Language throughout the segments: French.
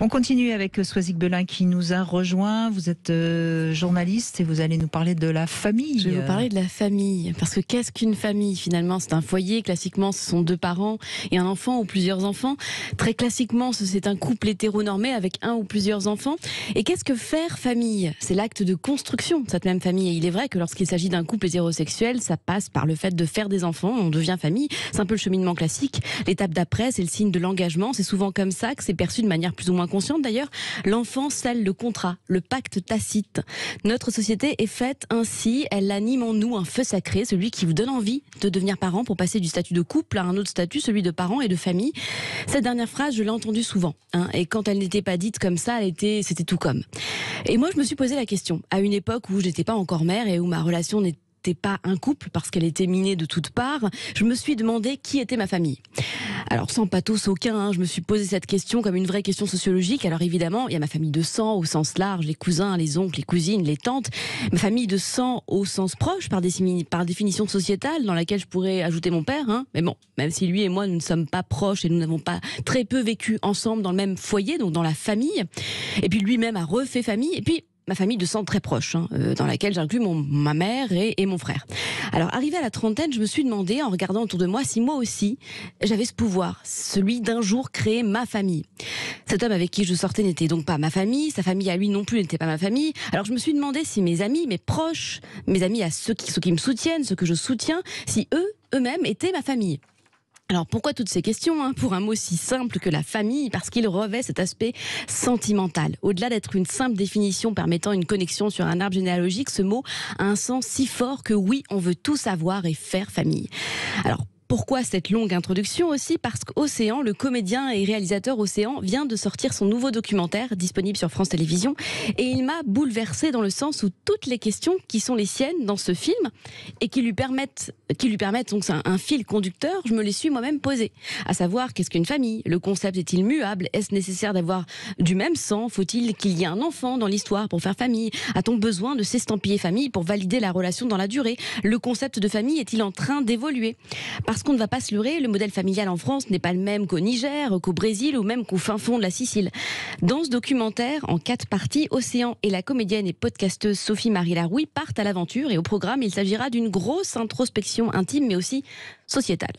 On continue avec Soisic Belin qui nous a rejoint. Vous êtes journaliste et vous allez nous parler de la famille. Je vais vous parler de la famille. Parce que qu'est-ce qu'une famille finalement? C'est un foyer. Classiquement, ce sont deux parents et un enfant ou plusieurs enfants. Très classiquement, c'est un couple hétéronormé avec un ou plusieurs enfants. Et qu'est-ce que faire famille? C'est l'acte de construction de cette même famille. Et il est vrai que lorsqu'il s'agit d'un couple hétérosexuel, ça passe par le fait de faire des enfants. On devient famille. C'est un peu le cheminement classique. L'étape d'après, c'est le signe de l'engagement. C'est souvent comme ça que c'est perçu de manière plus ou moins consciente d'ailleurs. L'enfant scelle le contrat, le pacte tacite. Notre société est faite ainsi, elle anime en nous un feu sacré, celui qui vous donne envie de devenir parent pour passer du statut de couple à un autre statut, celui de parent et de famille. Cette dernière phrase, je l'ai entendue souvent, et quand elle n'était pas dite comme ça, c'était tout comme. Et moi, je me suis posé la question, à une époque où je n'étais pas encore mère et où ma relation n'était pas un couple parce qu'elle était minée de toutes parts, je me suis demandé qui était ma famille. Alors sans pathos aucun, je me suis posé cette question comme une vraie question sociologique. Alors évidemment, il y a ma famille de sang au sens large, les cousins, les oncles, les cousines, les tantes. Ma famille de sang au sens proche, par définition sociétale, dans laquelle je pourrais ajouter mon père. Mais bon, même si lui et moi, nous ne sommes pas proches et nous n'avons pas très peu vécu ensemble dans le même foyer, donc dans la famille. Et puis lui-même a refait famille. Et puis ma famille de sang très proche, dans laquelle j'inclus ma mère et mon frère. Alors, arrivé à la trentaine, je me suis demandé, en regardant autour de moi, si moi aussi, j'avais ce pouvoir, celui d'un jour créer ma famille. Cet homme avec qui je sortais n'était donc pas ma famille, sa famille à lui non plus n'était pas ma famille. Alors, je me suis demandé si mes amis, mes proches, mes amis à ceux qui me soutiennent, ceux que je soutiens, si eux-mêmes étaient ma famille. Alors pourquoi toutes ces questions pour un mot si simple que la famille? Parce qu'il revêt cet aspect sentimental. Au-delà d'être une simple définition permettant une connexion sur un arbre généalogique, ce mot a un sens si fort que oui, on veut tout savoir et faire famille. Alors pourquoi cette longue introduction aussi? Parce qu'Océan, le comédien et réalisateur Océan, vient de sortir son nouveau documentaire disponible sur France Télévisions et il m'a bouleversée dans le sens où toutes les questions qui sont les siennes dans ce film et qui lui permettent donc un fil conducteur, je me les suis moi-même posées. À savoir, qu'est-ce qu'une famille? Le concept est-il muable? Est-ce nécessaire d'avoir du même sang? Faut-il qu'il y ait un enfant dans l'histoire pour faire famille? A-t-on besoin de s'estampiller famille pour valider la relation dans la durée? Le concept de famille est-il en train d'évoluer? Parce qu'on ne va pas se leurrer, le modèle familial en France n'est pas le même qu'au Niger, qu'au Brésil ou même qu'au fin fond de la Sicile. Dans ce documentaire, en 4 parties, Océan et la comédienne et podcasteuse Sophie-Marie Larouille partent à l'aventure et au programme, il s'agira d'une grosse introspection intime mais aussi sociétale.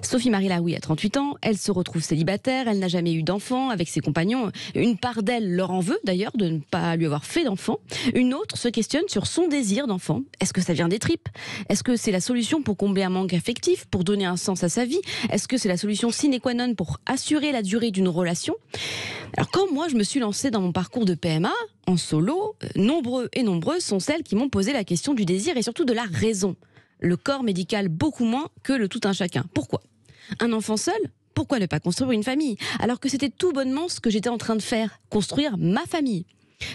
Sophie-Marie Larouille a 38 ans, elle se retrouve célibataire, elle n'a jamais eu d'enfant avec ses compagnons. Une part d'elle leur en veut d'ailleurs de ne pas lui avoir fait d'enfant. Une autre se questionne sur son désir d'enfant. Est-ce que ça vient des tripes? Est-ce que c'est la solution pour combler un manque affectif, pour donner un sens à sa vie? Est-ce que c'est la solution sine qua non pour assurer la durée d'une relation? Alors quand moi je me suis lancée dans mon parcours de PMA, en solo, nombreux et nombreuses sont celles qui m'ont posé la question du désir et surtout de la raison. Le corps médical beaucoup moins que le tout un chacun. Pourquoi? Un enfant seul? Pourquoi ne pas construire une famille? Alors que c'était tout bonnement ce que j'étais en train de faire, construire ma famille.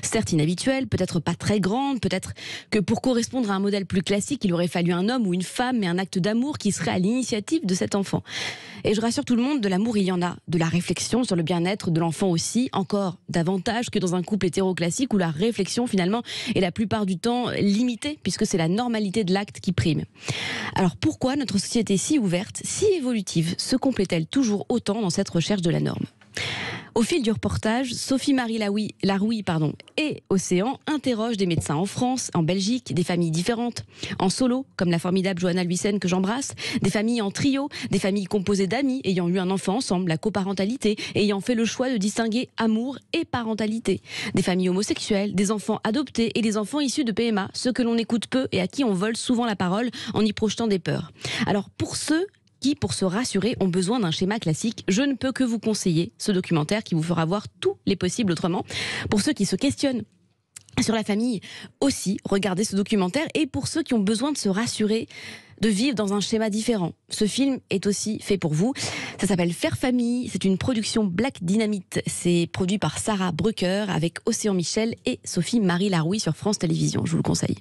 Certes inhabituelle, peut-être pas très grande, peut-être que pour correspondre à un modèle plus classique, il aurait fallu un homme ou une femme, mais un acte d'amour qui serait à l'initiative de cet enfant. Et je rassure tout le monde, de l'amour il y en a, de la réflexion sur le bien-être de l'enfant aussi, encore davantage que dans un couple hétéro-classique où la réflexion finalement est la plupart du temps limitée, puisque c'est la normalité de l'acte qui prime. Alors pourquoi notre société si ouverte, si évolutive, se complaît-elle toujours autant dans cette recherche de la norme? Au fil du reportage, Sophie-Marie Larouille et Océan interrogent des médecins en France, en Belgique, des familles différentes, en solo, comme la formidable Johanna Luisen que j'embrasse, des familles en trio, des familles composées d'amis ayant eu un enfant ensemble, la coparentalité, ayant fait le choix de distinguer amour et parentalité, des familles homosexuelles, des enfants adoptés et des enfants issus de PMA, ceux que l'on écoute peu et à qui on vole souvent la parole en y projetant des peurs. Alors pour ceux qui, pour se rassurer, ont besoin d'un schéma classique, je ne peux que vous conseiller ce documentaire qui vous fera voir tous les possibles autrement. Pour ceux qui se questionnent sur la famille, aussi, regardez ce documentaire. Et pour ceux qui ont besoin de se rassurer, de vivre dans un schéma différent, ce film est aussi fait pour vous. Ça s'appelle Faire famille, c'est une production Black Dynamite. C'est produit par Sarah Brucker avec Océan Michel et Sophie-Marie Larouille sur France Télévisions. Je vous le conseille.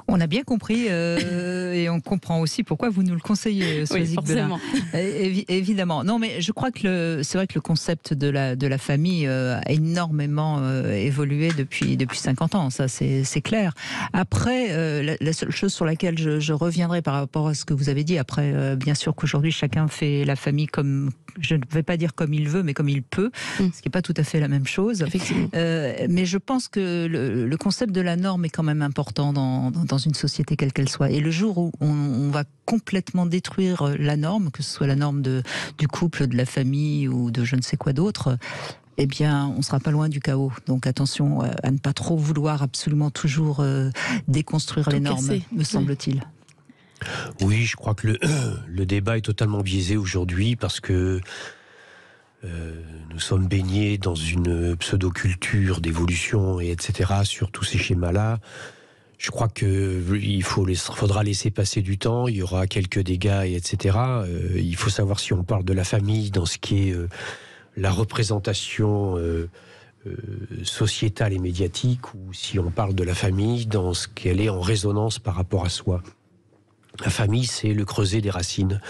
On a bien compris et on comprend aussi pourquoi vous nous le conseillez, Soisic Belin. Évidemment. Non, mais je crois que c'est vrai que le concept de la famille a énormément évolué depuis 50 ans. Ça, c'est clair. Après, la seule chose sur laquelle je reviendrai par rapport à ce que vous avez dit, après, bien sûr qu'aujourd'hui, chacun fait la famille comme, je ne vais pas dire comme il veut, mais comme il peut, ce qui n'est pas tout à fait la même chose. Effectivement. Mais je pense que le concept de la norme est quand même important dans une société quelle qu'elle soit. Et le jour où on va complètement détruire la norme, que ce soit la norme du couple, de la famille ou de je ne sais quoi d'autre, eh bien, on ne sera pas loin du chaos. Donc attention à ne pas trop vouloir absolument toujours déconstruire les normes, me semble-t-il. Oui, je crois que le débat est totalement biaisé aujourd'hui parce que nous sommes baignés dans une pseudo-culture d'évolution et etc. sur tous ces schémas-là. Je crois qu'il faudra laisser passer du temps, il y aura quelques dégâts, et etc. Il faut savoir si on parle de la famille dans ce qui est la représentation sociétale et médiatique, ou si on parle de la famille dans ce qu'elle est en résonance par rapport à soi. La famille, c'est le creuset des racines.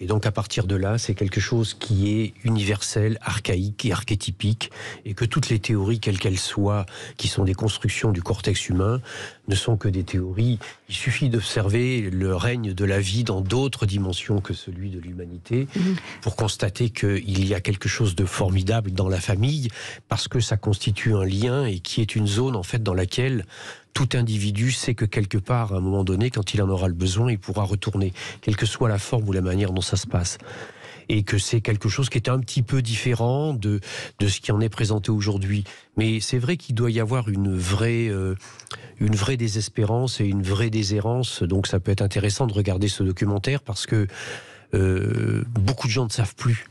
Et donc à partir de là, c'est quelque chose qui est universel, archaïque et archétypique, et que toutes les théories, quelles qu'elles soient, qui sont des constructions du cortex humain, ne sont que des théories. Il suffit d'observer le règne de la vie dans d'autres dimensions que celui de l'humanité pour constater qu'il y a quelque chose de formidable dans la famille, parce que ça constitue un lien et qui est une zone en fait dans laquelle tout individu sait que quelque part, à un moment donné, quand il en aura le besoin, il pourra retourner, quelle que soit la forme ou la manière dont ça se passe. Et que c'est quelque chose qui est un petit peu différent de ce qui en est présenté aujourd'hui. Mais c'est vrai qu'il doit y avoir une vraie désespérance et une vraie déshérence. Donc ça peut être intéressant de regarder ce documentaire parce que beaucoup de gens ne savent plus.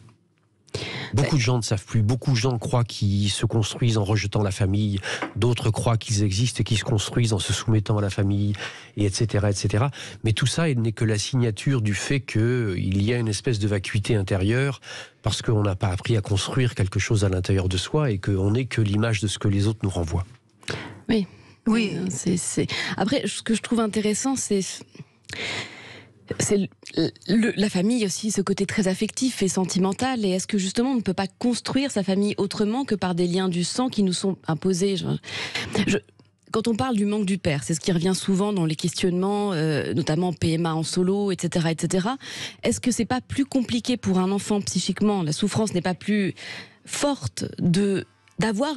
Beaucoup de gens ne savent plus. Beaucoup de gens croient qu'ils se construisent en rejetant la famille. D'autres croient qu'ils existent et qu'ils se construisent en se soumettant à la famille, et etc., etc. Mais tout ça n'est que la signature du fait qu'il y a une espèce de vacuité intérieure parce qu'on n'a pas appris à construire quelque chose à l'intérieur de soi et qu'on n'est que l'image de ce que les autres nous renvoient. Oui. Oui. Après, ce que je trouve intéressant, c'est la famille aussi, ce côté très affectif et sentimental. Et est-ce que justement on ne peut pas construire sa famille autrement que par des liens du sang qui nous sont imposés? Quand on parle du manque du père, c'est ce qui revient souvent dans les questionnements, notamment PMA en solo, etc., etc. Est-ce que c'est pas plus compliqué pour un enfant psychiquement? La souffrance n'est pas plus forte de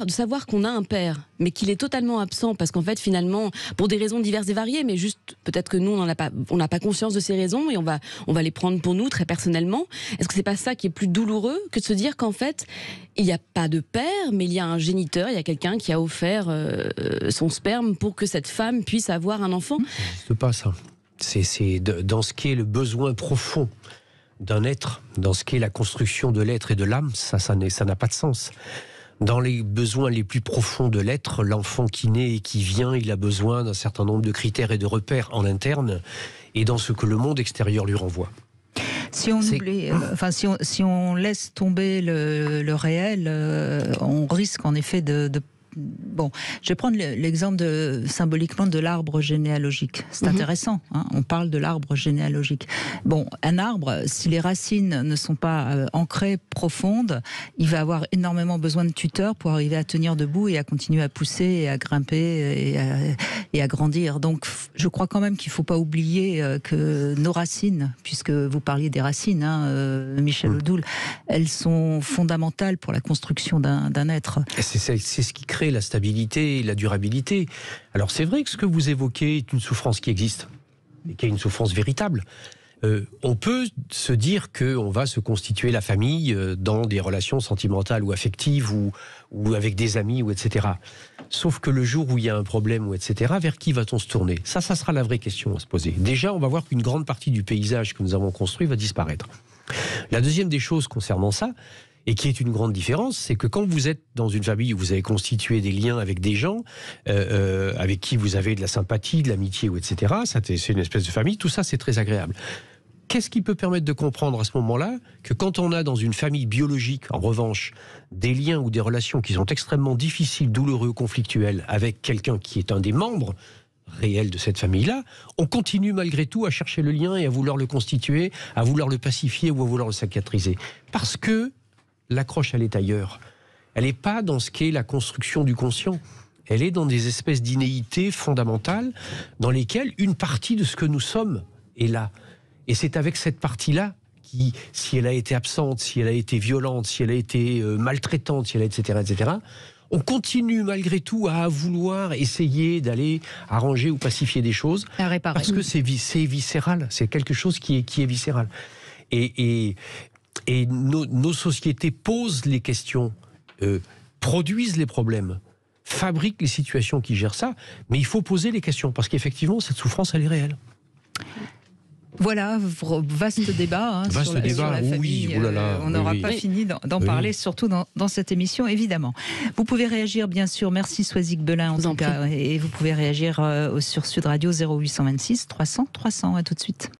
savoir qu'on a un père, mais qu'il est totalement absent, parce qu'en fait, finalement, pour des raisons diverses et variées, mais juste, peut-être que nous, on n'a pas conscience de ces raisons, et on va les prendre pour nous, très personnellement. Est-ce que c'est pas ça qui est plus douloureux que de se dire qu'en fait, il n'y a pas de père, mais il y a un géniteur, il y a quelqu'un qui a offert son sperme pour que cette femme puisse avoir un enfant? Ça n'existe pas, ça. C'est dans ce qui est le besoin profond d'un être, dans ce qui est la construction de l'être et de l'âme, ça n'a pas de sens. Dans les besoins les plus profonds de l'être, l'enfant qui naît et qui vient, il a besoin d'un certain nombre de critères et de repères en interne et dans ce que le monde extérieur lui renvoie. Si on oublie, si on laisse tomber le réel, on risque en effet de Bon, je vais prendre l'exemple symboliquement de l'arbre généalogique. C'est intéressant, hein, on parle de l'arbre généalogique. Bon, un arbre, si les racines ne sont pas ancrées, profondes, il va avoir énormément besoin de tuteurs pour arriver à tenir debout et à continuer à pousser et à grimper et à grandir. Donc, je crois quand même qu'il ne faut pas oublier que nos racines, puisque vous parliez des racines, hein, Michel Odoul, elles sont fondamentales pour la construction d'un être. C'est ce qui crée la stabilité et la durabilité. Alors c'est vrai que ce que vous évoquez est une souffrance qui existe, et qui est une souffrance véritable. On peut se dire qu'on va se constituer la famille dans des relations sentimentales ou affectives ou avec des amis, ou etc. Sauf que le jour où il y a un problème, ou etc., vers qui va-t-on se tourner? Ça sera la vraie question à se poser. Déjà, on va voir qu'une grande partie du paysage que nous avons construit va disparaître. La deuxième des choses concernant ça, et qui est une grande différence, c'est que quand vous êtes dans une famille où vous avez constitué des liens avec des gens, avec qui vous avez de la sympathie, de l'amitié, ou etc., c'est une espèce de famille, tout ça c'est très agréable. Qu'est-ce qui peut permettre de comprendre à ce moment-là que quand on a dans une famille biologique, en revanche, des liens ou des relations qui sont extrêmement difficiles, douloureux, conflictuels, avec quelqu'un qui est un des membres réel de cette famille-là, on continue malgré tout à chercher le lien et à vouloir le constituer, à vouloir le pacifier ou à vouloir le cicatriser. Parce que l'accroche, elle est ailleurs. Elle n'est pas dans ce qu'est la construction du conscient. Elle est dans des espèces d'innéités fondamentales dans lesquelles une partie de ce que nous sommes est là. Et c'est avec cette partie-là qui, si elle a été absente, si elle a été violente, si elle a été maltraitante, si elle a etc., on continue malgré tout à vouloir essayer d'aller arranger ou pacifier des choses. Parce que c'est viscéral. C'est quelque chose qui est viscéral. Et nos sociétés posent les questions, produisent les problèmes, fabriquent les situations qui gèrent ça, mais il faut poser les questions, parce qu'effectivement, cette souffrance, elle est réelle. Voilà, vaste débat sur la famille. Oui, oulala, on n'aura pas fini d'en parler, surtout dans cette émission, évidemment. Vous pouvez réagir, bien sûr. Merci Soisic Belin, en tout cas. Et vous pouvez réagir sur Sud Radio 0826 300 300. À tout de suite.